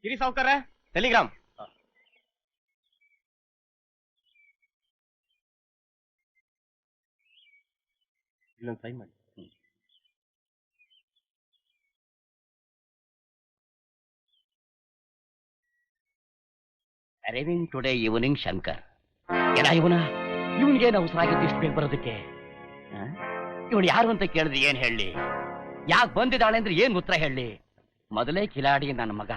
ಇರಿ ಸಾವುಕಾರ, ಟೆಲಿಗ್ರಾಮ್. ಇಲ್ಲೊಂದು ಸೈನ್ ಮಾಡಿ. Arriving today evening Shankar. ಏನ ಇವನಿಗೇನು ಅವಸರ ಆಗಿತ್ತು ಇಷ್ಟು ಬೇಗ ಬರೋದಕ್ಕೆ? ಇವಳು ಯಾರು ಅಂತ ಕೇಳಿದ್ರೆ ಏನ್ ಹೇಳಿ? ಯಾಕೆ ಬಂದಿದ್ದಾಳೆ ಅಂದ್ರೆ ಏನ್ ಉತ್ತರ ಹೇಳಿ? ಮೊದಲೇ ಕಿಲಾಡಿ ನನ್ನ ಮಗ.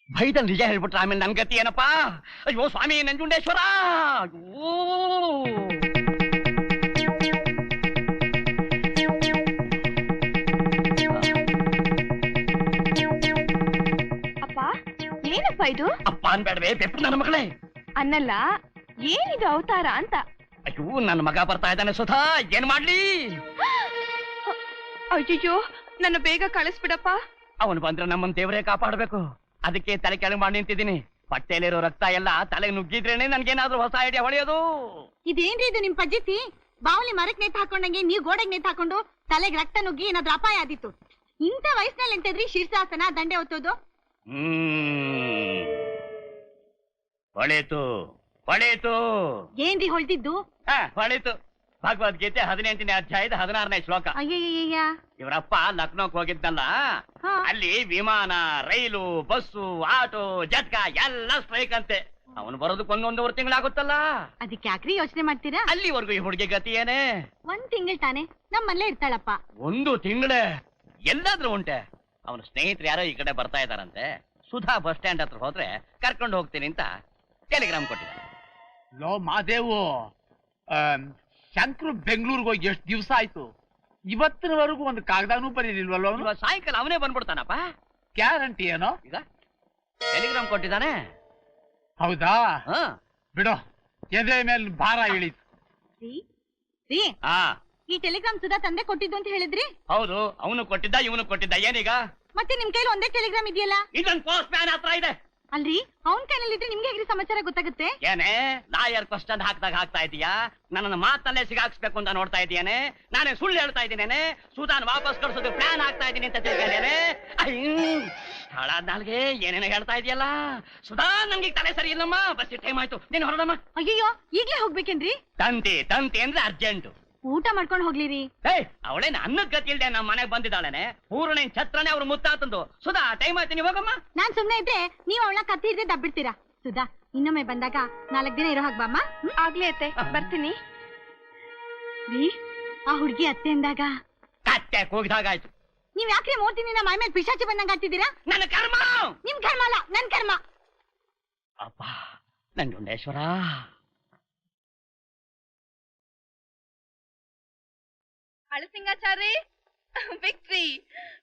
ಭಯದಲ್ಲಿ ನಿಜ ಹೇಳ್ಬಿಟ್ರೆ ಆಮೇಲೆ ನನ್ ಗತಿ ಏನಪ್ಪಾ? ಅಯ್ಯೋ ಸ್ವಾಮಿ ನಂಜುಂಡೇಶ್ವರ! ಅಯ್ಯೋ ಅಪ್ಪ, ಏನಪ್ಪ ಇದು? ಅಪ್ಪ ಅನ್ಬೇಡವೆ, ಬೆಪ್ಪು ನನ್ನ ಮಗಳೇ. ಅನ್ನಲ್ಲ, ಏನಿದು ಅವತಾರ ಅಂತ. ಅಯ್ಯೋ ನನ್ನ ಮಗ ಬರ್ತಾ ಇದ್ದಾನೆ ಸುಧಾ, ಏನ್ ಮಾಡ್ಲಿ? ಅಯ್ಯಯ್ಯೋ, ನನ್ನ ಬೇಗ ಕಳಿಸ್ಬಿಡಪ್ಪ. ಅವನು ಬಂದ್ರೆ ನಮ್ಮನ್ನ ದೇವರೇ ಕಾಪಾಡಬೇಕು. ಅದಕ್ಕೆ ತಲೆ ಕೆಳಗೆ ಮಾಡಿ ನಿಂತಿದ್ದೀನಿ. ಹೊಟ್ಟೆಲಿರೋ ರಕ್ತ ಎಲ್ಲ ತಲೆಗೆ ನುಗ್ಗಿದ್ರೇನೆ ನನ್ಗೇನಾದ್ರೂ ಹೊಸ ಐಡಿಯಾ ಹೊಳೆಯೋದು. ಇದೇನ್ರಿ ಇದು ನಿಮ್ ಪದ್ಧತಿ? ಬಾವಲಿ ಮರಕ್ ನೇತ್ ಹಾಕೊಂಡಂಗೆ ನೀವ್ ಗೋಡೆಗೆ ನೇತ್ ಹಾಕೊಂಡು ತಲೆಗೆ ರಕ್ತ ನುಗ್ಗಿ ಏನಾದ್ರೂ ಅಪಾಯ ಆದಿತ್ತು. ಇಂಥ ವಯಸ್ಸಿನಲ್ಲಿ ಎಂತಿದ್ರಿ ಶೀರ್ಷಾಸನ, ದಂಡೆ ಹೊತ್ತೋದು? ಹೊಳೀತು ಹೊಳೀತು. ಏನ್ರಿ ಹೊಳ್ದಿದ್ದು? ಹೊಳೀತು. ಭಗವದ್ಗೀತೆ 18ನೇ ಅಧ್ಯಾಯದ 16ನೇ ಶ್ಲೋಕ. ಅಯ್ಯಯ್ಯ, ಇವರಪ್ಪ ಲಕ್ನೋಕ್ ಹೋಗಿದ್ನಲ್ಲ, ಅಲ್ಲಿ ವಿಮಾನ, ರೈಲು, ಬಸ್ಸು, ಆಟೋ, ಜಟ್ಕ ಎಲ್ಲ ಸ್ಟ್ರೈಕ್ ಅಂತೆ. ಅವನು ಬರೋದಕ್ಕೆ 1.5 ತಿಂಗಳಾಗುತ್ತಲ್ಲ. ಅದಕ್ಕೆ ಯಾಕ್ರಿ ಯೋಚನೆ ಮಾಡ್ತೀರಾ? ಅಲ್ಲಿವರೆಗೂ ಈ ಹುಡುಗಿ ಗತಿ ಏನೇ? 1 ತಿಂಗಳು ತಾನೆ, ನಮ್ಮಲ್ಲೇ ಇರ್ತಾಳಪ್ಪ. 1 ತಿಂಗಳೇ ಎಲ್ಲಾದ್ರೂ ಉಂಟೆ? ಅವನ ಸ್ನೇಹಿತರು ಯಾರೋ ಈ ಕಡೆ ಬರ್ತಾ ಇದಾರಂತೆ. ಸುಧಾ ಬಸ್ ಸ್ಟ್ಯಾಂಡ್ ಹತ್ರ ಹೋದ್ರೆ ಕರ್ಕೊಂಡು ಹೋಗ್ತೀನಿ ಅಂತ ಟೆಲಿಗ್ರಾಮ್ ಕೊಟ್ಟಿದ್ದಾರೆ. ಲೋ ಮಾದೇವು, ಶಂಕರು ಬೆಂಗಳೂರಿಗೆ ಹೋಗಿ ಎಷ್ಟು ದಿವಸ ಆಯ್ತು? ಇವತ್ತಿನವರೆಗೂ ಒಂದು ಕಾಗದಾನು ಬರೀಲಿಲ್ವಲ್ಲ ಅವನು? ಸಾಯಂಕಾಲ ಅವನೇ ಬಂದ್ಬಿಡ್ತಾನಪ್ಪ. ಗ್ಯಾರಂಟಿ ಏನೋ? ಈಗ ಟೆಲಿಗ್ರಾಮ್ ಕೊಟ್ಟಿದ್ದಾನೆ. ಹೌದಾ? ಬಿಡೋ, ಎದೆ ಮೇಲೆ ಭಾರ ಇಳಿತು. ಈ ಟೆಲಿಗ್ರಾಮ್ ಸುಧಾ ತಂದೆ ಕೊಟ್ಟಿದ್ದು ಅಂತ ಹೇಳಿದ್ರಿ? ಹೌದು, ಅವನು ಕೊಟ್ಟಿದ್ದ, ಇವನು ಕೊಟ್ಟಿದ್ದ. ಏನೀಗ? ಮತ್ತೆ ನಿಮ್ ಕೈಲಿ ಒಂದೇ ಟೆಲಿಗ್ರಾಮ್ ಇದೆಯಲ್ಲ? ಇದೊಂದು ಪೋಸ್ಟ್ ಮ್ಯಾನ್ ಹತ್ರ ಇದೆ. ಅಲ್ರಿ, ಅವನ್ ಕೈನಲ್ಲಿದ್ರೆ ನಿಮ್ಗೆ ಹೇಗ್ರಿ ಸಮಾಚಾರ ಗೊತ್ತಾಗುತ್ತೆ? ಏನೇ ಲಾಯರ್ ಕ್ವಶನ್ ಹಾಕ್ದಾಗ ಹಾಕ್ತಾ ಇದೀಯಾ? ನನ್ನನ್ನು ಮಾತಲ್ಲೇ ಸಿಗಾಕ್ಸ್ಬೇಕು ಅಂತ ನೋಡ್ತಾ ಇದೀಯಾನೆ? ನಾನೇ ಸುಳ್ಳು ಹೇಳ್ತಾ ಇದ್ದೀನೇನೆ? ಸುಧಾನ್ ವಾಪಸ್ ಕಳ್ಸೋದು ಪ್ಲಾನ್ ಆಗ್ತಾ ಇದೀನಿ ಅಂತ ತಿಳ್ಕೊಂಡೇನೆ? ಹಾಳಾದ್ನಾಲ್ಗೆ ಏನೇನೋ ಹೇಳ್ತಾ ಇದೆಯಲ್ಲ ಸುಧಾ. ನಂಗೆ ತಲೆ ಸರಿ ಇಲ್ಲಮ್ಮ. ಬಸ್ ಟೈಮ್ ಆಯ್ತು, ನೀನ್ ಹೊರಡಮ್ಮ. ಅಯ್ಯೋ, ಈಗ್ಲೇ ಹೋಗ್ಬೇಕೇನ್ರಿ? ತಂತಿ ತಂತಿ ಅಂದ್ರೆ ಅರ್ಜೆಂಟ್. ಊಟ ಮಾಡ್ಕೊಂಡು ಹೋಗ್ಲಿರಿ. ಅವಳೇ ಅನ್ನದ ಗತಿ ಇಲ್ದೆ ನಮ್ಮ ಮನೆಗೆ ಬಂದಿದ್ದಾಳೇನೆ. ಪೂರ್ಣ ಛತ್ರನೇ ಅವ್ರ ಮುತ್ತಾತಂದು. ಸುಧಾ ಟೈಮ್ ಆಯ್ತು, ನೀವು ಹೋಗಮ್ಮ. ನಾನ್ ಸುಮ್ನೆ ಇದ್ರೆ ನೀವ್ ಅವಳ ಕತ್ತಿ ಹಿಡ್ದೆ ದಬ್ಬಿಡ್ತೀರಾ. ಸುಧಾ, ಇನ್ನೊಮ್ಮೆ ಬಂದಾಗ 4 ದಿನ ಇರೋ ಹಾಗೆ ಬಾಮ್ಮ. ಆಗ್ಲೇ ಅತ್ತೆ, ಬರ್ತೀನಿ. ಆ ಹುಡ್ಗಿ ಅತ್ತೆ ಅಂದಾಗ ಕತ್ತೆ ಕೂಗಿದಾಗಾಯ್ತು. ನೀವ್ ಯಾಕ್ರಿ 3 ದಿನ ಮೈ ಮೇಲೆ ಪಿಶಾಚಿ ಬಂದಂಗ ಆಗ್ತಿದ್ದೀರಾ? ನನ್ನ ಕರ್ಮ. ನಿಮ್ ಕರ್ಮ ಅಲ್ಲ, ನನ್ ಕರ್ಮ. ಅಪ್ಪ ನಂಜುಂಡೇಶ್ವರ. ಹಳಸಿಂಗಾಚಾರ್ಯ, ವಿಕ್ಟ್ರಿ.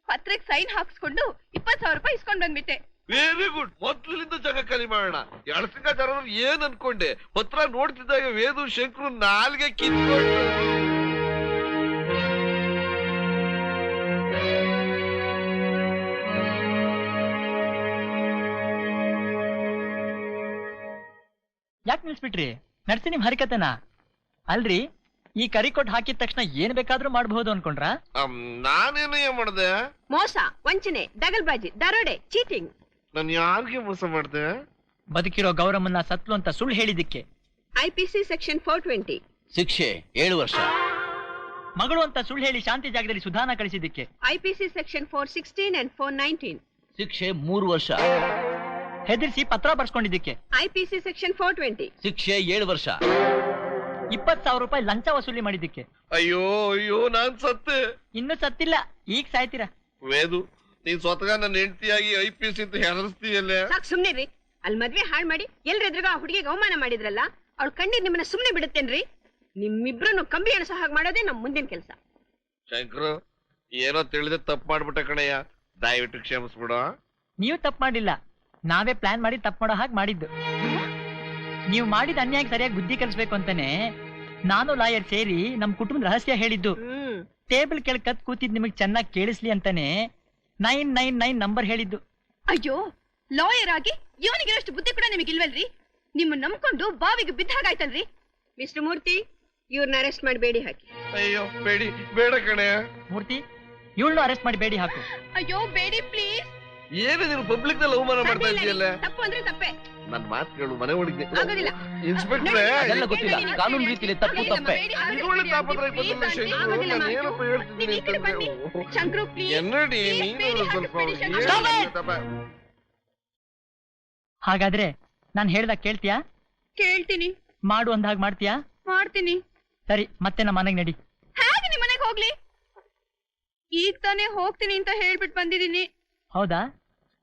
ಪತ್ರಕ್ಕೆ ಸೈನ್ ಹಾಕ್ಸ್ಕೊಂಡು 20,000 ರೂಪಾಯಿ ಇಸ್ಕೊಂಡ್ ಬಂದ್ಬಿಟ್ಟೆ. Very good. ಮೊದ್ಲಿಂದ ಜಾಗ ಖಾಲಿ ಮಾಡೋಣ. ಎಳಸಿಂಗಾಚಾರ ಏನ್ ಅನ್ಕೊಂಡೆ? ಪತ್ರ ನೋಡ್ತಿದ್ದಾಗ ವೇದು ಶಂಕರು ನಾಲ್ಗೆ ಕಿತ್ಕೊಂಡು. ಯಾಕೆ ನಿಲ್ಸ್ಬಿಟ್ರಿ? ನಡ್ಸಿ ನಿಮ್ ಹರಿಕತೆನ. ಅಲ್ರಿ, ಈ ಕರಿಕೊಟ್ ಹಾಕಿದ ತಕ್ಷಣ ಏನ್ ಬೇಕಾದ್ರೂ ಮಾಡಬಹುದು ಅನ್ಕೊಂಡ್ರ? ನಾನೇನು ಏನ್ ಮಾಡ್ದೆ? ಮೋಸ, ವಂಚನೆ, ದಗಲ್ಬಾಜಿ, ದರೋಡೆ, ಚೀಟಿಂಗ್. ನಾನು ಯಾರಿಗೆ ಮೋಸ ಮಾಡ್ದೆ? ಬದುಕಿರೋ ಗೌರಮ್ಮನ್ನ ಸತ್ಲು ಅಂತ ಸುಳ್ಳು ಹೇಳಿದಿಕ್ಕೆ IPC ಸೆಕ್ಷನ್ 420 ಶಿಕ್ಷೆ 7 ವರ್ಷ. ಮಗಳು ಅಂತ ಸುಳ್ಳು ಹೇಳಿ ಶಾಂತಿ ಜಾಗದಲ್ಲಿ ಸುಧಾನ ಕಳಿಸಿದ್ದಕ್ಕೆ IPC ಸೆಕ್ಷನ್ 416 and 419 ಶಿಕ್ಷೆ 3 ವರ್ಷ. ಹೆದರ್ಸಿ ಪತ್ರ ಬರ್ಸ್ಕೊಂಡಿದ್ದಕ್ಕೆ IPC ಸೆಕ್ಷನ್ 420 ಶಿಕ್ಷೆ 7 ವರ್ಷ. 20,000 ರೂಪಾಯಿ ಲಂಚ ವಸೂಲಿ ಮಾಡಿದ್ದಕ್ಕೆ. ಅಯ್ಯೋ ಅಯ್ಯೋ, ನಾನ್ ಸತ್ತೆ. ಇನ್ನು ಸತ್ತಿಲ್ಲ, ಈಗ ಸಾಯ್ತೀರಾ. ವೇದು, ನೀನ್ ಸ್ವತಃ ನನ್ನ ಹೆಂಡತಿಯಾಗಿ IPC ಅಂತ ಹೆದರ್ಸ್ತೀಯಲ್ಲೇ. ಸಾಕ್ ಸುಮ್ನಿರಿ. ಅಲ್ಲಿ ಮದ್ವೆ ಹಾಳು ಮಾಡಿ ಎಲ್ರೆದ್ರಿಗೂ ಆ ಹುಡುಗಿಗೆ ಅವಮಾನ ಮಾಡಿದ್ರಲ್ಲ, ಅವ್ಳು ಕಣ್ಣೀರ್ ನಿಮ್ಮನ್ನ ಸುಮ್ನೆ ಬಿಡುತ್ತೇನ್ರಿ? ನಿಮ್ಮಿಬ್ರನ್ನು ಕಂಬಿ ಎಣಸ ಹಾಗೆ ಮಾಡೋದೇ ನಮ್ ಮುಂದಿನ ಕೆಲಸ. ಶಂಕರು, ಏನೋ ತಿಳಿದೆ ತಪ್ಪು ಮಾಡ್ಬಿಟ್ಟೆ ಕಣಯ್ಯ, ದಯವಿಟ್ಟು ಕ್ಷಮಿಸ್ಬಿಡು. ನೀವು ತಪ್ಪು ಮಾಡಿಲ್ಲ, ನಾವೇ ಪ್ಲಾನ್ ಮಾಡಿ ತಪ್ಪು ಮಾಡೋ ಹಾಗೆ ಮಾಡಿದ್ದು. ನೀವು ಮಾಡಿದ ಅನ್ಯಾಯ ಸರಿಯಾಗಿ ಬುದ್ಧಿ ಕಲಿಸ್ಬೇಕು ಅಂತಾನೆ ನಾನು ಲಾಯರ್ ಸೇರಿ ನಮ್ ಕುಟುಂಬದ ರಹಸ್ಯ ಹೇಳಿದ್ದು. ಟೇಬಲ್ ಕೆಳಗೆ ಕತ್ ಕೂತಿದ್ ನಿಮಗ್ ಚೆನ್ನಾಗಿ ಕೇಳಿಸ್ಲಿ ಅಂತಾನೆ 999 ನಂಬರ್ ಹೇಳಿದ್ದು. ಅಯ್ಯೋ, ಲಾಯರ್ ಆಗಿ ಇವನಿಗಿರೋಷ್ಟು ಬುದ್ಧಿ ಕೂಡ ನಿಮಗಿಲ್ವಲ್ರಿ? ನಿಮ್ಮ ನಂಬ್ಕೊಂಡು ಬಾವಿಗೆ ಬಿದ್ದ ಹಾಗಾಯ್ತಲ್ರಿ. ಮಿಸ್ಟರ್ ಮೂರ್ತಿ, ಇವ್ರನ್ನ ಅರೆಸ್ಟ್ ಮಾಡಿ ಬೇಡಿ ಹಾಕಿ. ಅಯ್ಯೋ ಬೇಡಿ, ಬೇಡ ಕಣಯ್ಯ. ಮೂರ್ತಿ, ಇವಳನ್ನು ಅರೆಸ್ಟ್ ಮಾಡಿ ಬೇಡಿ ಹಾಕು. ಅಯ್ಯೋ ಬೇಡಿ ಪ್ಲೀಸ್. ಏನೇ ನೀನು ಪಬ್ಲಿಕ್ ನಲ್ಲಿ ಅವಮಾನ ಮಾಡ್ತಾ ಇದೆಯಲ್ಲ. ತಪ್ಪು ಅಂದ್ರೆ ತಪ್ಪೇ. ನನ್ ಮಾತು ಕೇಳು, ಮನೆ ಒಳಗೆ ಆಗೋದಿಲ್ಲ. ಇನ್ಸ್ಪೆಕ್ಟ್ರೆ ಅದೆಲ್ಲ ಗೊತ್ತಿಲ್ಲ, ಕಾನೂನು ರೀತಿಯಲ್ಲಿ ತಪ್ಪು ತಪ್ಪೆ. ಇದುವಳೆ ತಾಪತ್ರಕ್ಕೆ ಬಂದಿಲ್ಲ ಶಂಕರು, ನಾನು ಏನಪ್ಪ ಹೇಳ್ತಿದ್ದೀನಿ ಅಂತಂದ್ರೆ ಶಂಕರು ಪ್ಲೀಸ್. ಎನ್ನಡಿ ನೀನು ಸ್ವಲ್ಪ ಹಾಗಾದ್ರೆ ನಾನ್ ಹೇಳ್ದಾಗ ಕೇಳ್ತೀಯಾ? ಕೇಳ್ತೀನಿ. ಮಾಡು ಅಂದಾಗ ಮಾಡ್ತೀಯಾ? ಮಾಡ್ತೀನಿ. ಸರಿ, ಮತ್ತೆ ನಮ್ಮ ಮನೆಗ್ ನಡಿ. ಹೇಗೆ ನಿಮ್ ಮನೆಗೆ ಹೋಗ್ಲಿ? ಈಗ ತಾನೇ ಹೋಗ್ತೀನಿ ಅಂತ ಹೇಳ್ಬಿಟ್ಟು ಬಂದಿದ್ದೀನಿ. ಹೌದಾ?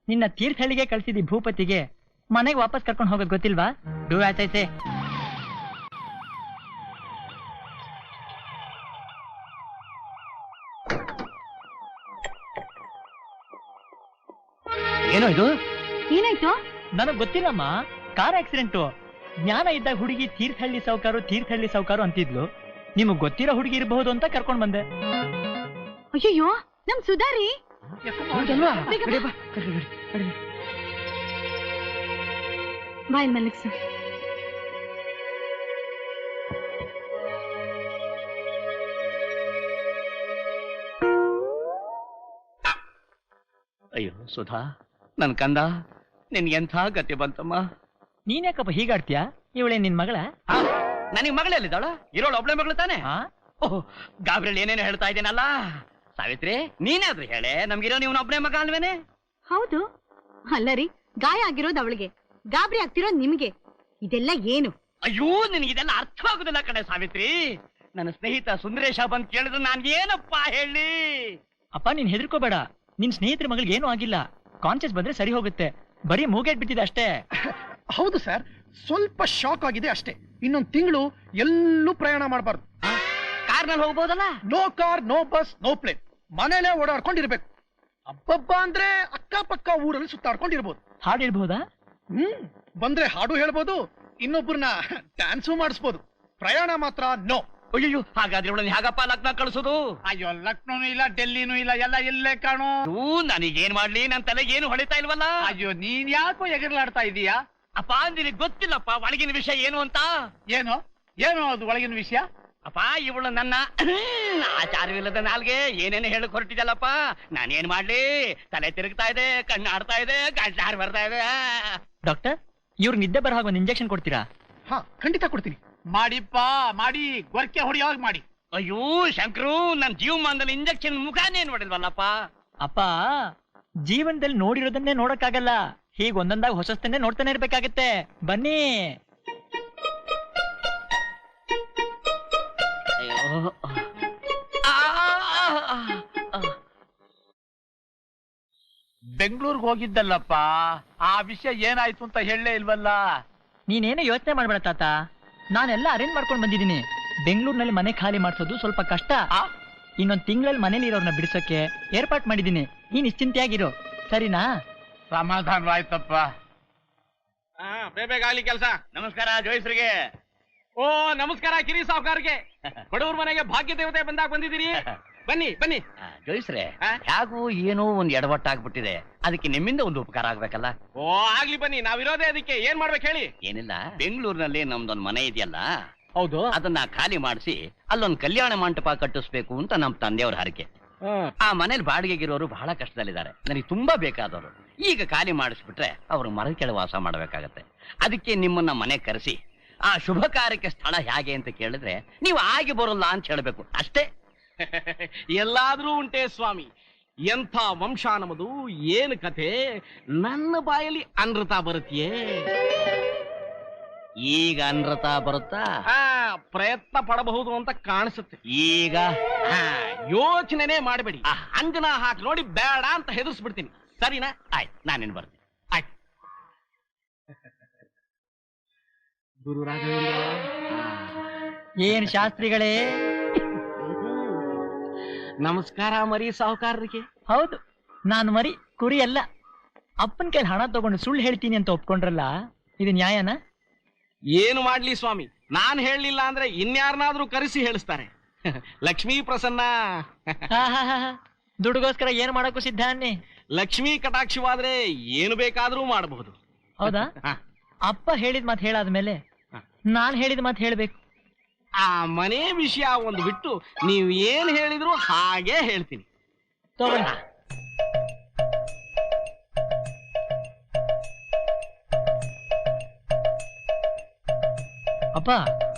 ನಿನ್ನ ತೀರ್ಥಹಳ್ಳಿಗೆ ಕಳ್ಸಿದಿ ಭೂಪತಿಗೆ ಮನೆಗೆ ವಾಪಸ್ ಕರ್ಕೊಂಡು ಹೋಗೋದು ಗೊತ್ತಿಲ್ವಾ? Do as I say. ಏನೋ ಇದು? ಏನಾಯ್ತು? ನನಗ್ ಗೊತ್ತಿಲ್ಲಮ್ಮ, ಕಾರ್ ಆಕ್ಸಿಡೆಂಟು. ಜ್ಞಾನ ಇದ್ದಾಗ ಹುಡುಗಿ ತೀರ್ಥಹಳ್ಳಿ ಸೌಕಾರು ಅಂತಿದ್ಲು. ನಿಮಗ್ ಗೊತ್ತಿರೋ ಹುಡುಗಿ ಇರಬಹುದು ಅಂತ ಕರ್ಕೊಂಡ್ ಬಂದೆ. ಅಯ್ಯೋ, ನಮ್ ಸುಧಾರಿ. ಬಾಯ್ ಮಲಗ್ಸು. ಅಯ್ಯೋ ಸುಧಾ, ನನ್ ಕಂದ, ನಿನ್ಗೆಂಥ ಗತಿ ಬಂತಮ್ಮ. ನೀನ್ಯಾಕಪ್ಪ ಹೀಗಾಡ್ತೀಯಾ? ಇವಳೇ ನಿನ್ ಮಗಳ? ನನಗ್ ಮಗಳಲ್ಲಿದ್ದಾಳ? ಇರೋಳು ಒಬ್ಳೆ ಮಗಳು ತಾನೆ? ಓಹ್, ಗಾಬ್ರಿಲ್ ಏನೇನು ಹೇಳ್ತಾ ಇದ್ದೇನಲ್ಲ. ಸಾವಿತ್ರಿ, ನೀನಾದ್ರೂ ಹೇಳೆ, ನಮ್ಗಿರೋ ನೀವು ಒಬ್ನೇ ಮಗ ಅಲ್ವೇನೆ? ಹೌದು. ಅಲ್ಲ ರೀ, ಗಾಯ ಆಗಿರೋದು ಅವಳಿಗೆ, ಗಾಬರಿ ಆಗ್ತಿರೋದು ನಿಮ್ಗೆ. ಇದೆಲ್ಲ ಏನು? ಅಯ್ಯೋ, ನಿನಗಿದೆಲ್ಲ ಅರ್ಥವಾಗುದಿಲ್ಲ ಕಣೆ ಸಾವಿತ್ರಿ. ನನ್ನ ಸ್ನೇಹಿತ ಸುಂದರೇಶ ಬಂದ್ ಕೇಳಿದ್ರು ನಾನ್ ಏನಪ್ಪ ಹೇಳಿ? ಅಪ್ಪ, ನೀನ್ ಹೆದರ್ಕೋಬೇಡ. ನಿನ್ ಸ್ನೇಹಿತರ ಮಗಳಿಗೆ ಏನೂ ಆಗಿಲ್ಲ. ಕಾನ್ಶಿಯಸ್ ಬಂದ್ರೆ ಸರಿ ಹೋಗುತ್ತೆ. ಬರೀ ಮೂಗೇಟ್ ಬಿಟ್ಟಿದೆ ಅಷ್ಟೇ. ಹೌದು ಸರ್, ಸ್ವಲ್ಪ ಶಾಕ್ ಆಗಿದೆ ಅಷ್ಟೇ. ಇನ್ನೊಂದು ತಿಂಗಳು ಎಲ್ಲೂ ಪ್ರಯಾಣ ಮಾಡಬಾರ್ದು. ಕಾರ್ನಲ್ಲಿ ಹೋಗ್ಬೋದಲ್ಲ? No car, no bus, no plane. ಮನೇಲೆ ಓಡಾಡ್ಕೊಂಡಿರ್ಬೇಕು. ಹಬ್ಬಬ್ಬ ಅಂದ್ರೆ ಅಕ್ಕಪಕ್ಕ ಊರಲ್ಲಿ ಸುತ್ತಾಡ್ಕೊಂಡಿರ್ಬೋದು. ಹಾಡು ಹೇಳ್ಬಹುದಾ? ಬಂದ್ರೆ ಹಾಡು ಹೇಳ್ಬೋದು, ಇನ್ನೊಬ್ಬರನ್ನ ಡ್ಯಾನ್ಸು ಮಾಡಿಸ್ಬೋದು. ಪ್ರಯಾಣ ಮಾತ್ರ ನೋ. ಅಯ್ಯೋ, ಹಾಗಾದ್ರೆ ಇವಳನ್ನ ಹೇಗಪ್ಪ ಲಗ್ನ ಕಳಿಸೋದು? ಅಯ್ಯೋ, ಲಕ್ನೋನು ಇಲ್ಲ, ಡೆಲ್ಲಿನೂ ಇಲ್ಲ, ಎಲ್ಲ ಇಲ್ಲೇ ಕಾಣೋ. ನನಗೇನ್ ಮಾಡ್ಲಿ? ನನ್ ತಲೆಗೆ ಏನು ಹೊಳಿತಾ ಇಲ್ವಲ್ಲ. ಅಯ್ಯೋ, ನೀನ್ ಯಾಕೋ ಎಗರ್ಲಾಡ್ತಾ ಇದೀಯಾ? ಅಪ್ಪ, ನಿನಗೆ ಗೊತ್ತಿಲ್ಲಪ್ಪ ಒಳಗಿನ ವಿಷಯ ಏನು ಅಂತ. ಏನು ಏನು ಅದು ಒಳಗಿನ ವಿಷಯ? ಅಪ್ಪ, ಇವಳು ನನ್ನ ಆಚಾರವಿಲ್ಲದ ನಾಲ್ಗೆ ಏನೇನು ಹೇಳಕ್ ಹೊರಟಿದ್ದಲ್ಲಪ್ಪ. ನಾನೇನ್ ಮಾಡ್ಲಿ? ತಲೆ ತಿರುಗ್ತಾ ಇದೆ, ಕಣ್ಣು ಆಡ್ತಾ ಇದೆ, ಗಂಟಾರ್ ಬರ್ತಾ ಇದೆ. ಡಾಕ್ಟರ್, ಇವ್ರಿಗೆ ನಿದ್ದೆ ಬರೋ ಹಾಗೆ ಒಂದು ಇಂಜೆಕ್ಷನ್ ಕೊಡ್ತೀರಾ? ಹಾ, ಖಂಡಿತ ಕೊಡ್ತೀನಿ. ಮಾಡಿಪ್ಪ, ಮಾಡಿ, ಗೊರ್ಕೆ ಹೊಡಿಯೋಗ್ ಮಾಡಿ. ಅಯ್ಯೋ ಶಂಕರು, ನನ್ ಜೀವಮಾನದಲ್ಲಿ ಇಂಜೆಕ್ಷನ್ ಮುಖಾನೇ ನೋಡಿಲ್ವಲ್ಲಪ್ಪ. ಅಪ್ಪ, ಜೀವನದಲ್ಲಿ ನೋಡಿರೋದನ್ನೇ ನೋಡಕ್ಕಾಗಲ್ಲ. ಹೀಗ್ ಒಂದೊಂದಾಗ ಹೊಸಸ್ತನ್ನೇ ನೋಡ್ತಾನೆ ಇರ್ಬೇಕಾಗತ್ತೆ. ಬನ್ನಿ. ಬೆಂಗಳೂರಿಗೆ ಹೋಗಿದ್ದಲ್ಲಪ್ಪ, ಆ ವಿಷಯ ಏನಾಯ್ತು ಅಂತ ಹೇಳಲೇ ಇಲ್ವಲ್ಲ. ನೀನೇನು ಯೋಚನೆ ಮಾಡ್ಬೇಡ ತಾತ, ನಾನೆಲ್ಲ ಅರೇಂಜ್ ಮಾಡ್ಕೊಂಡು ಬಂದಿದ್ದೀನಿ. ಬೆಂಗಳೂರಿನಲ್ಲಿ ಮನೆ ಖಾಲಿ ಮಾಡಿಸೋದು ಸ್ವಲ್ಪ ಕಷ್ಟ. ಇನ್ನೊಂದು ತಿಂಗಳಲ್ಲಿ ಮನೇಲಿ ಇರೋರ್ನ ಬಿಡಿಸೋಕೆ ಏರ್ಪಾಟ್ ಮಾಡಿದ್ದೀನಿ. ನೀನ್ ನಿಶ್ಚಿಂತೆಯಾಗಿರೋ, ಸರಿನಾ? ಸಮಾಧಾನವಾಯ್ತಪ್ಪ. ಬೇಗ ಆಗ್ಲಿ ಕೆಲಸ. ನಮಸ್ಕಾರ ಜೋಯಿಸ್ರಿಗೆ. ಓ ನಮಸ್ಕಾರ ಕಿರಿ ಸಾವುಕಾರ್ಗೆ. ಬಡವ್ರ ಮನೆಗೆ ಭಾಗ್ಯ ದೇವತೆ ಬಂದಾಗ ಬಂದಿದ್ದೀರಿ. ಬನ್ನಿ ಬನ್ನಿ. ಜೋಯಿಸ್ರೆ, ಹೇಗೂ ಏನೋ ಒಂದ್ ಎಡವಟ್ಟಾಗ್ಬಿಟ್ಟಿದೆ. ಅದಕ್ಕೆ ನಿಮ್ಮಿಂದ ಒಂದು ಉಪಕಾರ ಆಗ್ಬೇಕಲ್ಲ. ಓ ಆಗ್ಲಿ ಬನ್ನಿ, ನಾವಿರೋದೇ ಅದಕ್ಕೆ. ಏನ್ ಮಾಡ್ಬೇಕು ಹೇಳಿ? ಏನಿಲ್ಲ, ಬೆಂಗಳೂರಿನಲ್ಲಿ ನಮ್ದೊಂದ್ ಮನೆ ಇದೆಯಲ್ಲ, ಹೌದು, ಅದನ್ನ ಖಾಲಿ ಮಾಡಿಸಿ ಅಲ್ಲೊಂದ್ ಕಲ್ಯಾಣ ಮಂಟಪ ಕಟ್ಟಿಸ್ಬೇಕು ಅಂತ ನಮ್ ತಂದೆಯವ್ರ ಹರಕೆ. ಆ ಮನೇಲಿ ಬಾಡಿಗೆಗಿರೋರು ಬಹಳ ಕಷ್ಟದಲ್ಲಿದ್ದಾರೆ, ನನಗೆ ತುಂಬಾ ಬೇಕಾದವರು. ಈಗ ಖಾಲಿ ಮಾಡಿಸ್ಬಿಟ್ರೆ ಅವ್ರು ಮರದ ಕೆಳ ವಾಸ ಮಾಡ್ಬೇಕಾಗತ್ತೆ. ಅದಕ್ಕೆ ನಿಮ್ಮನ್ನ ಮನೆ ಕರೆಸಿ ಆ ಶುಭ ಕಾರ್ಯಕ್ಕೆ ಸ್ಥಳ ಹೇಗೆ ಅಂತ ಕೇಳಿದ್ರೆ ನೀವು ಆಗಿ ಬರೋಲ್ಲ ಅಂತ ಹೇಳ್ಬೇಕು ಅಷ್ಟೇ. ಎಲ್ಲಾದ್ರೂ ಉಂಟೆ ಸ್ವಾಮಿ. ಎಂಥ ವಂಶ ನಮ್ಮದು, ಏನ್ ಕಥೆ. ನನ್ನ ಬಾಯಲ್ಲಿ ಅನೃತ ಬರುತ್ತೆಯೇ? ಈಗ ಅನೃತ ಬರುತ್ತಾ? ಪ್ರಯತ್ನ ಪಡಬಹುದು ಅಂತ ಕಾಣಿಸುತ್ತೆ. ಈಗ ಯೋಚನೆನೇ ಮಾಡಬೇಡಿ. ಅಂಜನ ಹಾಕಿ ನೋಡಿ ಬೇಡ ಅಂತ ಹೆದರ್ಸ್ಬಿಡ್ತೀನಿ. ಸರಿನಾ? ಆಯ್ತು, ನಾನೇನು ಬರ್ತೀನಿ. ಆಯ್ತು. ಗುರು ರಾಘವೇಂದ್ರ. ಏನ್ ಶಾಸ್ತ್ರಿಗಳೇ? ನಮಸ್ಕಾರ ಮರಿ ಸಾಹುಕಾರರಿಗೆ. ಹೌದು, ನಾನು ಮರಿ, ಕುರಿ ಅಲ್ಲ. ಅಪ್ಪನ ಕೈಲಿ ಹಣ ತಗೊಂಡು ಸುಳ್ಳು ಹೇಳ್ತೀನಿ ಅಂತ ಒಪ್ಕೊಂಡ್ರಲ್ಲ, ಇದು ನ್ಯಾಯನಾ? ಏನು ಮಾಡ್ಲಿ ಸ್ವಾಮಿ, ನಾನ್ ಹೇಳಲಿಲ್ಲ ಅಂದ್ರೆ ಇನ್ಯಾರನಾದ್ರೂ ಕರೆಸಿ ಹೇಳಿಸ್ತಾರೆ. ಲಕ್ಷ್ಮೀ ಪ್ರಸನ್ನ. ದುಡ್ಡುಗೋಸ್ಕರ ಏನ್ ಮಾಡಕ್ಕೂ ಸಿದ್ಧ ಅನ್ನಿ. ಲಕ್ಷ್ಮೀ ಕಟಾಕ್ಷವಾದ್ರೆ ಏನು ಬೇಕಾದ್ರೂ ಮಾಡಬಹುದು. ಹೌದಾ? ಅಪ್ಪ ಹೇಳಿದ ಮಾತು ಹೇಳಾದ್ಮೇಲೆ ನಾನ್ ಹೇಳಿದ ಮಾತು ಹೇಳ್ಬೇಕು. ಆ ಮನೆ ವಿಷಯ ಒಂದು ಬಿಟ್ಟು ನೀವು ಏನ್ ಹೇಳಿದ್ರು ಹಾಗೆ ಹೇಳ್ತೀನಿ. ತಗೊಳ್ಳಿ. ಅಪ್ಪ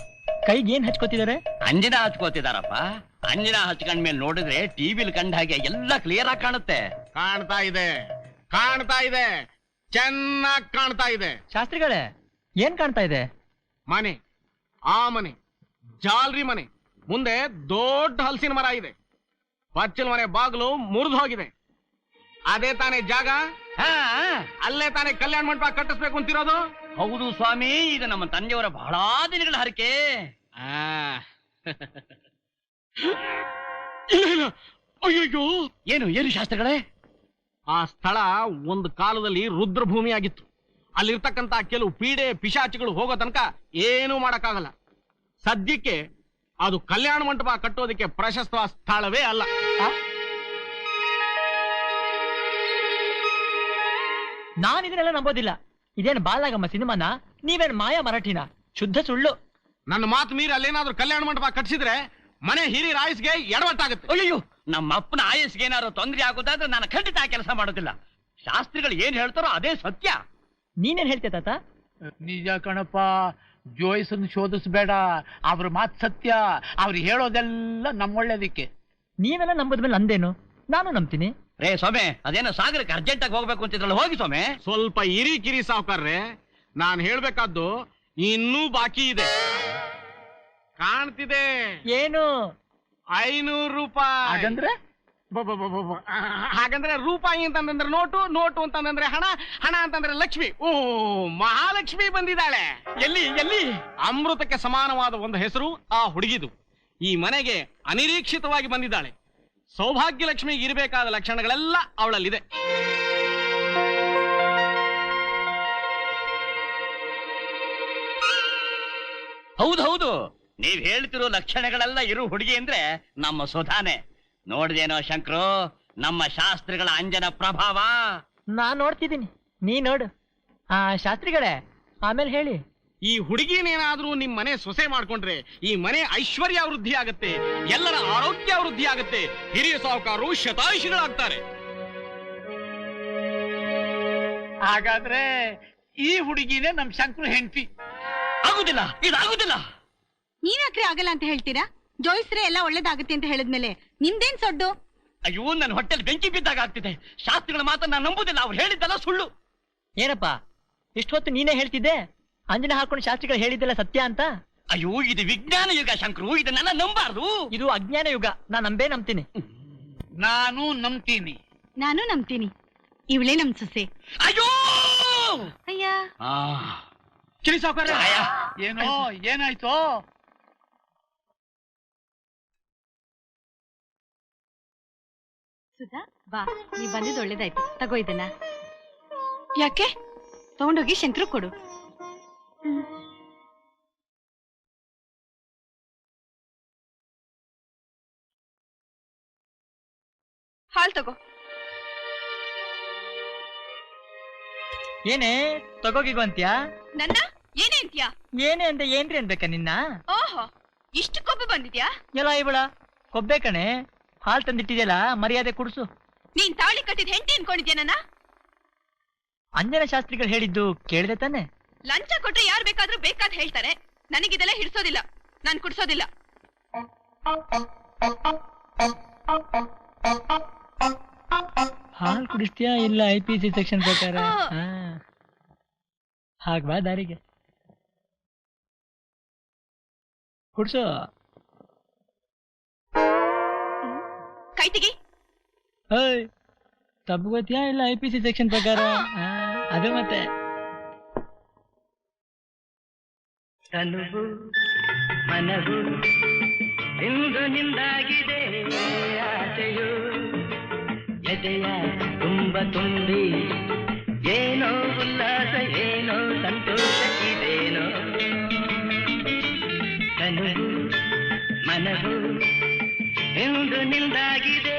ಕೈಗೆ ಏನ್ ಹಚ್ಕೋತಿದಾರೆ? ಅಂಜನ ಹಚ್ಕೋತಿದಾರಪ್ಪ. ಅಂಜನ ಹಚ್ಕೊಂಡ್ಮೇಲೆ ನೋಡಿದ್ರೆ ಟಿವಿಲಿ ಕಂಡ ಹಾಗೆ ಎಲ್ಲ ಕ್ಲಿಯರ್ ಆಗಿ ಕಾಣುತ್ತೆ. ಕಾಣ್ತಾ ಇದೆ, ಕಾಣ್ತಾ ಇದೆ, ಚೆನ್ನಾಗ್ ಕಾಣ್ತಾ ಇದೆ. ಶಾಸ್ತ್ರಿಗಳೇ ಏನ್ ಕಾಣ್ತಾ ಇದೆ? ಮನೆ, ಆ ಮನೆ ಜಾಲ್ರಿ ಮನೆ ಮುಂದೆ ದೊಡ್ಡ ಹಲಸಿನ ಮರ ಇದೆ. ಪಚ್ಚಲ ಮನೆ ಬಾಗಿಲು ಮುರಿದು ಹೋಗಿದೆ. ಅದೇ ತಾನೇ ಜಾಗ, ಹಾ, ಅಲ್ಲೇ ತಾನೇ ಕಲ್ಯಾಣ ಮಂಟಪ ಕಟ್ಟಿಸ್ಬೇಕು ಅಂತಿರೋದು. ಹೌದು ಸ್ವಾಮಿ, ಇದು ನಮ್ಮ ತಂದೆಯವರ ಬಹಳ ದಿನಗಳ ಹರಕೆ. ಅಯ್ಯೋ, ಏನು ಏನು ಶಾಸ್ತ್ರಗಳೇ? ಆ ಸ್ಥಳ ಒಂದು ಕಾಲದಲ್ಲಿ ರುದ್ರಭೂಮಿ ಆಗಿತ್ತು. ಅಲ್ಲಿರ್ತಕ್ಕಂತ ಕೆಲವು ಪೀಡೆ ಪಿಶಾಚಿಗಳು ಹೋಗೋ ತನಕ ಏನೂ ಮಾಡಕ್ಕಾಗಲ್ಲ. ಸದ್ಯಕ್ಕೆ ಅದು ಕಲ್ಯಾಣ ಮಂಟಪ ಕಟ್ಟೋದಕ್ಕೆ ಪ್ರಶಸ್ತ ಸ್ಥಳವೇ ಅಲ್ಲ. ನಾನ್ ಇದನ್ನೆಲ್ಲ ನಂಬೋದಿಲ್ಲ. ಇದೇನು ಬಾಲಾಗಮ್ಮ ಸಿನಿಮಾನ? ನೀವೇನ್ ಮಾಯಾ ಮರಾಠಿನ? ಶುದ್ಧ ಸುಳ್ಳು. ನನ್ನ ಮಾತು ಮೀರಿ ಅಲ್ಲೇನಾದ್ರೂ ಕಲ್ಯಾಣ ಮಂಟಪ ಕಟ್ಸಿದ್ರೆ ಮನೆ ಹಿರಿಯರ ಆಯುಸ್ಗೆ ಎಡವಟ್ಟಾಗುತ್ತೆ. ಅಯ್ಯೋ, ನಮ್ಮ ಅಪ್ಪನ ಆಯಸ್ಸಿಗೆ ಏನಾದ್ರು ತೊಂದರೆ ಆಗೋದಾದ್ರೆ ನಾನು ಖಂಡಿತ ಆ ಕೆಲಸ ಮಾಡೋದಿಲ್ಲ. ಶಾಸ್ತ್ರಿಗಳು ಏನ್ ಹೇಳ್ತಾರೋ ಅದೇ ಸತ್ಯ. ನೀನೇನ್ ಹೇಳ್ತೀಯ ತಾತ? ನಿಜ ಕಣಪ್ಪ, ಜೋಯ್ಸನ್ ಶೋಧಿಸ್ಬೇಡ. ಅವ್ರ ಮಾತ್ ಸತ್ಯ. ಅವ್ರು ಹೇಳೋದೆಲ್ಲ ನಮ್ಮೊಳ್ಳೇದಕ್ಕೆ. ನೀವೆಲ್ಲ ನಂಬದ್ಮೇಲೆ ಅಂದೇನು? ನಾನು ನಂಬ್ತೀನಿ. ರೇ ಸೊಮೆ, ಅದೇನೋ ಸಾಗರಕ್ಕೆ ಅರ್ಜೆಂಟ್ ಆಗಿ ಹೋಗ್ಬೇಕು ಅಂತಿದ್ರಲ್ಲ, ಹೋಗಿ ಸೊಮೆ. ಸ್ವಲ್ಪ ಇರಿ ಕಿರಿ ಸಾವುಕಾರ್ರೆ, ನಾನು ಹೇಳ್ಬೇಕಾದ್ದು ಇನ್ನೂ ಬಾಕಿ ಇದೆ. ಕಾಣ್ತಿದೆ. ಏನು? 500 ರೂಪಾಯಿ. ಹಾಗಂದ್ರೆ ಹಾಗಂದ್ರೆ ರೂಪಾಯಿ ಅಂತಂದ್ರೆ ನೋಟು, ನೋಟು ಅಂತಂದ್ರೆ ಹಣ, ಹಣ ಅಂತಂದ್ರೆ ಲಕ್ಷ್ಮಿ. ಓ, ಮಹಾಲಕ್ಷ್ಮಿ ಬಂದಿದ್ದಾಳೆ. ಎಲ್ಲಿ ಎಲ್ಲಿ? ಅಮೃತಕ್ಕೆ ಸಮಾನವಾದ ಒಂದು ಹೆಸರು ಆ ಹುಡುಗಿದು. ಈ ಮನೆಗೆ ಅನಿರೀಕ್ಷಿತವಾಗಿ ಬಂದಿದ್ದಾಳೆ. ಸೌಭಾಗ್ಯ ಲಕ್ಷ್ಮಿಗೆ ಇರಬೇಕಾದ ಲಕ್ಷಣಗಳೆಲ್ಲ ಅವಳಲ್ಲಿದೆ. ಹೌದೌದು, ನೀವ್ ಹೇಳ್ತಿರೋ ಲಕ್ಷಣಗಳೆಲ್ಲ ಇರೋ ಹುಡುಗಿ ಅಂದ್ರೆ ನಮ್ಮ ಸುಧಾನೆ. ನೋಡ್ದೇನೋ ಶಂಕರು, ನಮ್ಮ ಶಾಸ್ತ್ರಿಗಳ ಅಂಜನ ಪ್ರಭಾವ. ನಾನ್ ನೋಡ್ತಿದ್ದೀನಿ, ನೀ ನೋಡು. ಶಾಸ್ತ್ರಿಗಳೇ ಆಮೇಲೆ ಹೇಳಿ. ಈ ಹುಡುಗಿನೇನಾದ್ರೂ ನಿಮ್ ಮನೆ ಸೊಸೆ ಮಾಡ್ಕೊಂಡ್ರೆ ಈ ಮನೆ ಐಶ್ವರ್ಯ ವೃದ್ಧಿ ಆಗತ್ತೆ, ಎಲ್ಲರ ಆರೋಗ್ಯ ವೃದ್ಧಿ ಆಗತ್ತೆ, ಹಿರಿಯ ಸಾಹುಕಾರರು ಶತಾಯುಷಿಗಳಾಗ್ತಾರೆ. ಹಾಗಾದ್ರೆ ಈ ಹುಡುಗಿನೇ ನಮ್ ಶಂಕರು ಹೆಂಡತಿ. ಆಗುದಿಲ್ಲ, ಇದಾಗುದಿಲ್ಲ. ನೀವ್ಯಾಕ್ರೆ ಆಗಲ್ಲ ಅಂತ ಹೇಳ್ತೀರಾ? ಜೋಯಿಸ್ರೆ ಎಲ್ಲ ಒಳ್ಳೇದಾಗುತ್ತೆ ಅಂತ ಹೇಳಿದ್ಮೇಲೆ ನಿಮ್ದೇನ್ ಸೊಡ್ಡು? ಅಯ್ಯೋ, ನನ್ನ ಹೊಟ್ಟೆಲಿ ಬೆಂಕಿ ಬಿದ್ದಾಗ ಆಗ್ತಿದೆ. ಶಾಸ್ತ್ರಿಗಳ ಮಾತನ್ನ ನಾನು ನಂಬುದಿಲ್ಲ. ಅವ್ರು ಹೇಳಿದ್ದಲ್ಲ ಸುಳ್ಳು. ಏನಪ್ಪಾ ಇಷ್ಟೊತ್ತು ನೀನೇ ಹೇಳ್ತಿದ್ದೆ ಅಂಜನ ಹಾಕೊಂಡು ಶಾಸ್ತ್ರಿಗಳು ಹೇಳಿದ್ದೆಲ್ಲ ಸತ್ಯ ಅಂತ? ಅಯ್ಯೋ, ಇದು ವಿಜ್ಞಾನ ಯುಗ ಶಂಕರು, ಇದನ್ನೆಲ್ಲ ನಂಬಾರ್ದು. ಇದು ಅಜ್ಞಾನ ಯುಗ. ನಾನ್ ನಂಬ್ತೀನಿ. ನಾನು ನಂಬ್ತೀನಿ. ನಾನು ನಂಬ್ತೀನಿ. ಇವಳೇ ನಮ್ ಸೊಸೆ. ಅಯ್ಯೋ, ಅಯ್ಯ, ಕಿರಿ ಸಾಹುಕಾರ, ಏನೋ ಏನಾಯ್ತು? ಸುಧಾ ಬಾ, ನೀ ಬಂದಿದ್ದು ಒಳ್ಳೇದಾಯ್ತು. ತಗೋ ಇದನ್ನ. ಯಾಕೆ? ತಗೊಂಡೋಗಿ ಶಂಕರು ಕೊಡು. ಹಾಲ್ ತಗೋ. ಏನೇ ತಗೋಗಿಗೋ ಅಂತ್ಯಾ? ನನ್ನ ಏನೇ ಅಂತ್ಯಾ? ಏನೇ ಅಂತ ಏನ್ರಿ ಅನ್ಬೇಕ ನಿನ್ನ? ಓಹೋ, ಇಷ್ಟು ಕೊಬ್ಬು ಬಂದಿದ್ಯಾ? ಎಲ್ಲ ಇವಳ ಕೊಬ್ಬೆ ಕಣೆ. ಹಾಲ್ ತಂದಿಟ್ಟಿದ್ಯಲ್ಲ, ಮರ್ಯಾದೆ ಕುಡ್ಸು. ನೀನ್ ತಾಳಿ ಕಟ್ಟಿದ ಹೆಂಡತಿ ಅನ್ಕೊಂಡಿದ್ಯಾ ನನ್ನ? ಅಂಜನ ಶಾಸ್ತ್ರಿಗಳು ಹೇಳಿದ್ದು ಕೇಳಿದೆ ತಾನೆ? ಲಂಚ ಕೊಟ್ರೆ ಯಾರು ಬೇಕಾದ್ರೂ ಬೇಕಾದ್ ಹೇಳ್ತಾರೆ. ನನಗಿದೆಲ್ಲ ಹಿಡ್ಸೋದಿಲ್ಲ, ನಾನ್ ಕುಡ್ಸೋದಿಲ್ಲ. ಹಾಲ್ ಕುಡಿಸ್ತೀಯಾ ಇಲ್ಲ IPC ಸೆಕ್ಷನ್ ಪ್ರಕಾರ? ಹಾಗ್ ಬಾ ದಾರಿಗೆ, ಕುಡ್ಸು. ಕೈ ತೆಗಿ. ತಪ್ಗೋತಿಯಾ ಇಲ್ಲ IPC ಸೆಕ್ಷನ್ ಪ್ರಕಾರ? ಅದು ಮತ್ತೆ ತನುವು ಮನವು ಇಂದು ನಿಂದಾಗಿದೆ, ಆಸೆಯು ಎದೆಯ ತುಂಬ ತುಂಬಿ ಏನೋ ಉಲ್ಲಾಸ, ಏನೋ ಸಂತೋಷ ಇದೇನೋ. ತನುವು ಮನವು ಇಂದು ನಿಂದಾಗಿದೆ.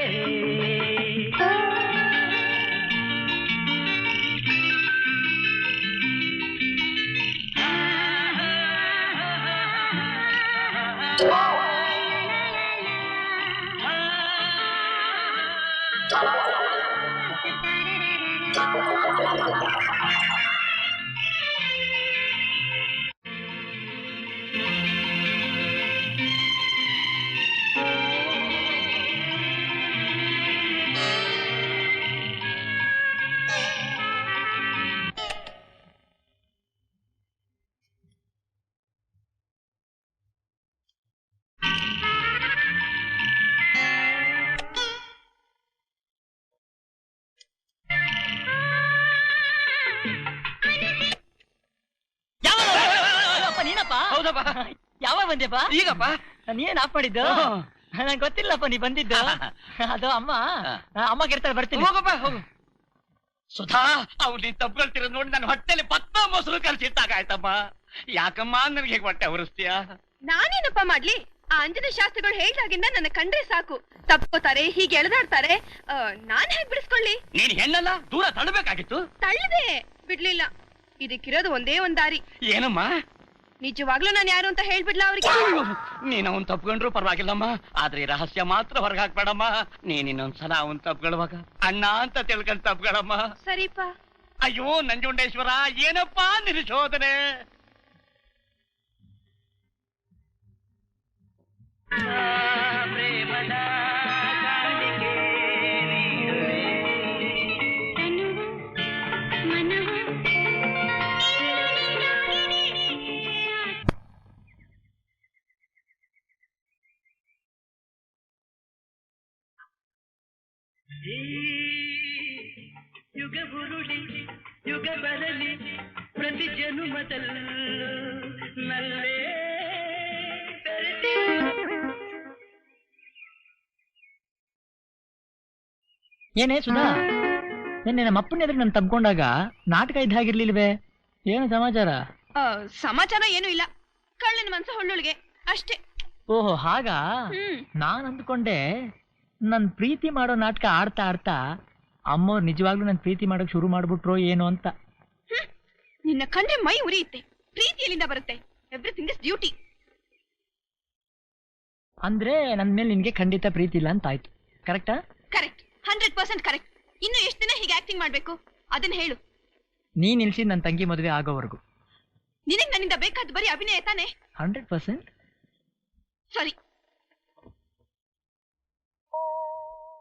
ಹೌದಪ್ಪ. ಯಾವಾಗ ಬಂದ್ಯಪ್ಪ? ಈಗಪ್ಪ. ನೀನ್ ಆಫ್ ಮಾಡಿದ್ದು? ನಂಗೆ ಗೊತ್ತಿಲ್ಲಪ್ಪ ನೀ ಬಂದಿದ್ದು. ಅದು ಅಮ್ಮ ಕೆರ್ತಾಳೆ, ಬರ್ತೀನಿ. ಹೋಗಪ್ಪ ಹೋಗು. ಸುಧಾ, ಅವ್ರು ನೀನ್ ತಪ್ಪುಗಳ್ತಿರೋದು ನೋಡಿ ನನ್ನ ಹೊಟ್ಟೆಲಿ ಭತ್ತ ಮೊಸರು ಕಲ್ಸಿಟ್ಟಾಗ ಆಯ್ತಮ್ಮ. ಯಾಕಮ್ಮ ನನಗೆ ಹೇಗೆ ಹೊಟ್ಟೆ ಹೊರಿಸ್ತೀಯ? ನಾನೇನಪ್ಪ ಮಾಡ್ಲಿ? ಆ ಅಂಜನ ಶಾಸ್ತ್ರಿಗಳು ಹೇಳ್ದಾಗಿಂದ ನನ್ನ ಕಂಡ್ರೆ ಸಾಕು, ತಪ್ಕೋತಾರೆ, ಹೀಗೆ ಎಳೆದಾಡ್ತಾರೆ. ನಾನ್ ಹೇಗ್ ಬಿಡಿಸ್ಕೊಳ್ಳಿ? ನೀನ್ ಹೆಣ್ಣಲ್ಲ, ದೂರ ತಳ್ಳಬೇಕಾಗಿತ್ತು. ತಳ್ಳದೆ ಬಿಡ್ಲಿಲ್ಲ. ಇದಕ್ಕಿರೋದು ಒಂದೇ ಒಂದ್ ದಾರಿ. ಏನಮ್ಮ? ನಿಜವಾಗ್ಲೂ ನಾನು ಯಾರು ಅಂತ ಹೇಳ್ಬಿಡ್ಲಾ ಅವ್ರಿಗೆ? ನೀನ್ ಅವನ್ ತಪ್ಕೊಂಡ್ರು ಪರವಾಗಿಲ್ಲಮ್ಮ, ಆದ್ರೆ ಈ ರಹಸ್ಯ ಮಾತ್ರ ಹೊರಗೆ ಹಾಕ್ಬೇಡಮ್ಮ. ನೀನ್ ಇನ್ನೊಂದ್ಸಲ ಅವನ್ ತಪ್ಕೊಳ್ಳುವಾಗ ಅಣ್ಣ ಅಂತ ತಿಳ್ಕೊಂಡ್ ತಪ್ಗಳಮ್ಮ. ಸರಿಪ. ಅಯ್ಯೋ ನಂಜುಂಡೇಶ್ವರ, ಏನಪ್ಪಾ ನಿರುಶೋಧನೆ. ಯುಗ ಹುರುಳಿ ಯುಗ ಬರಲಿ ಪ್ರತಿ ಜನುಮದಲ್ಲೂ ನಲ್ಲೇ ಏನೇ ಸುಧಾ, ನಿನ್ನೆ ನಮ್ಮ ಅಪ್ಪನ ಎದುರು ನಾನು ತಬ್ಕೊಂಡಾಗ ನಾಟಕ ಇದ್ದ ಹಾಗಿರ್ಲಿಲ್ವೇ? ಏನು ಸಮಾಚಾರ? ಸಮಾಚಾರ ಏನು ಇಲ್ಲ, ಕಳ್ಳನ ಮನ್ಸ ಹೊಳ್ಳುಳ್ಗೆ ಅಷ್ಟೇ. ಓಹೋ ಹಾಗಾ? ನಾನ್ ಅಂದ್ಕೊಂಡೆ ನನ್ ಪ್ರೀತಿ ಮಾಡೋ ನಾಟಕ ಆಡ್ತಾ ಆಡ್ತಾ ಅಮ್ಮವ್ರು ನಿಜವಾಗ್ಲೂ ನನ್ ಪ್ರೀತಿ ಮಾಡೋಕ್ ಶುರು ಮಾಡ್ಬಿಟ್ರೋ ಏನೋ ಅಂತ. ನಿನ್ನ ಕಂಡ್ರೆ ಮೈ ಉರಿಯುತ್ತೆ. ಪ್ರೀತಿ ಎಲ್ಲಿಂದ ಬರುತ್ತೆ? Everything is duty. ಅಂದ್ರೆ ನನ್ ಮೇಲೆ ನಿನ್ಗೆ ಖಂಡಿತ ಪ್ರೀತಿ ಇಲ್ಲ ಅಂತ ಆಯ್ತು, ಕರೆಕ್ಟಾ? Correct, 100% correct. ಇನ್ನು ಎಷ್ಟು ದಿನ ಹೀಗೆ ಆಕ್ಟಿಂಗ್ ಮಾಡ್ಬೇಕು ಅದನ್ನ ಹೇಳು. ನೀನ್ ನಿಲ್ಸಿ ನನ್ ತಂಗಿ ಮದುವೆ ಆಗೋವರೆಗೂ. ನಿನಗ್ ನನ್ನಿಂದ ಬೇಕಾದ ಬರೀ ಅಭಿನಯ ತಾನೆ? 100%. ಸರಿ.